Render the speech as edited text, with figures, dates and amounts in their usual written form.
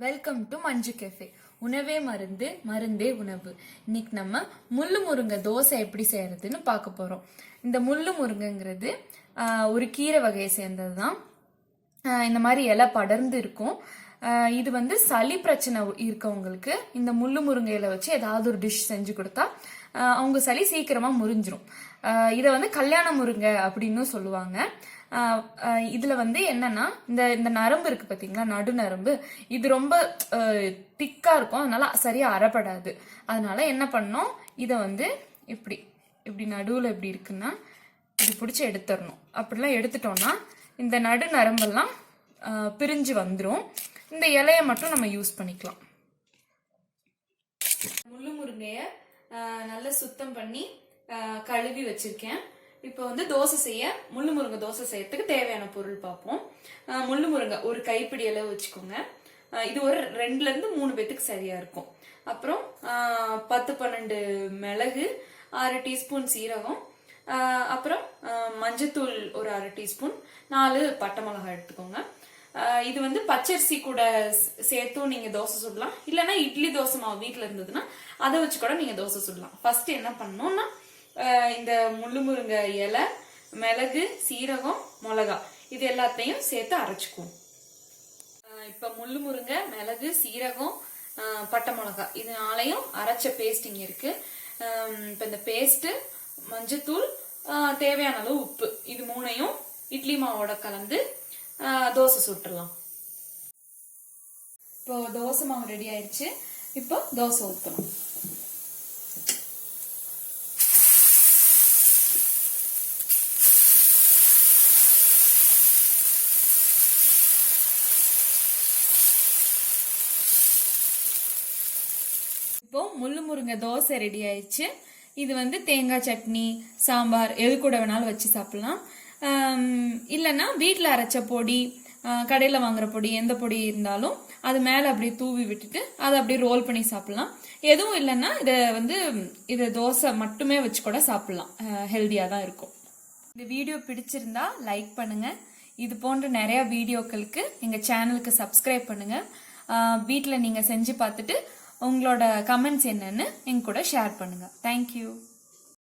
Welcome to Manju cafe. உணவே மருந்து, மருந்தே உணவு. இன்னைக்கு நம்ம முள்ளு முருங்கை தோசை எப்படி செய்யறதுன்னு பார்க்க போறோம். இந்த முள்ளு முருங்கைங்கிறது ஒரு கீரை வகையை சேர்ந்தது தான். இந்த மாதிரி இலை படர்ந்து இருக்கும். இது வந்து சளி பிரச்சனை இருக்கவங்களுக்கு இந்த முள்ளு முருங்கை இலை வச்சு ஏதாவது ஒரு டிஷ் செஞ்சு கொடுத்தா அவங்க சளி சீக்கிரமா முறிஞ்சிரும். இதை வந்து கல்யாண முருங்கை அப்படின்னு சொல்லுவாங்க. இதுல வந்து என்னன்னா இந்த நரம்பு இருக்கு பாத்தீங்களா, நடு நரம்பு, இது ரொம்ப திக்கா இருக்கும், அதனால சரியா அறப்படாது. அதனால என்ன பண்ணோம், இதை வந்து இப்படி இப்படி நடுவுல எப்படி இருக்குன்னா இப்படி பிடிச்சி எடுத்துடணும். அப்படிலாம் எடுத்துட்டோம்னா இந்த நடு நரம்பெல்லாம் பிரிஞ்சு வந்துடும். இந்த இலைய மட்டும் நம்ம யூஸ் பண்ணிக்கலாம். முள்ளு முருங்கைய நல்லா சுத்தம் பண்ணி கழுவி வச்சிருக்கேன். இப்போ வந்து தோசை செய்ய முள்ளு முருங்கை தோசை செய்யறதுக்கு தேவையான பொருள் பார்ப்போம். முள்ளு முருங்கை ஒரு கைப்பிடி அளவு வச்சுக்கோங்க. இது ஒரு 2ல இருந்து 3 பேத்துக்கு சரியா இருக்கும். அப்புறம் 10-12 மிளகு, 1/2 டீஸ்பூன் சீரகம், அப்புறம் மஞ்சத்தூள் ஒரு 1/2 டீஸ்பூன், 4 பட்டை மிளகாய் எடுத்துக்கோங்க. இது வந்து பச்சரிசி கூட சேர்த்தும் நீங்க தோசை சுடலாம். இல்லைன்னா இட்லி தோசை மாவு வீட்டுல இருந்ததுன்னா அதை வச்சு கூட நீங்க தோசை சுடலாம். ஃபர்ஸ்ட் என்ன பண்ணணும்னா இந்த முள்ளு முருங்கை இலை, மிளகு, சீரகம், மிளகா இது எல்லாத்தையும் சேர்த்து அரைச்சுக்குவோம். இப்ப முள்ளு முருங்கை, மிளகு, சீரகம், பட்டை மிளகாய் இது 4ஐயும் அரைச்ச பேஸ்ட் இங்க இருக்கு. இப்ப இந்த பேஸ்ட், மஞ்சத்தூள், தேவையான அளவு உப்பு, இது 3ஐயும் இட்லி மாவோட கலந்து தோசை சுட்டுலாம். இப்போ தோசை மாவு ரெடி ஆயிடுச்சு. இப்போ தோசை ஊற்றணும். இப்போ முள்ளு முருங்கை தோசை ரெடி ஆயிடுச்சு. இது வந்து தேங்காய் சட்னி, சாம்பார் எது கூட வேணாலும் வச்சு சாப்பிடலாம். இல்லைன்னா வீட்டில் அரைச்ச பொடி, கடையில் வாங்குற பொடி, எந்த பொடி இருந்தாலும் அது மேலே அப்படியே தூவி விட்டுட்டு அதை அப்படியே ரோல் பண்ணி சாப்பிடலாம். எதுவும் இல்லைன்னா இதை தோசை மட்டுமே வச்சு கூட சாப்பிடலாம். ஹெல்த்தியாக தான் இருக்கும். இந்த வீடியோ பிடிச்சிருந்தா லைக் பண்ணுங்க. இது போன்ற நிறைய வீடியோக்களுக்கு எங்கள் சேனலுக்கு சப்ஸ்கிரைப் பண்ணுங்க. வீட்டில் நீங்கள் செஞ்சு பார்த்துட்டு உங்களோட கமெண்ட்ஸ் என்னன்னு எங்க கூட ஷேர் பண்ணுங்க. தேங்க்யூ.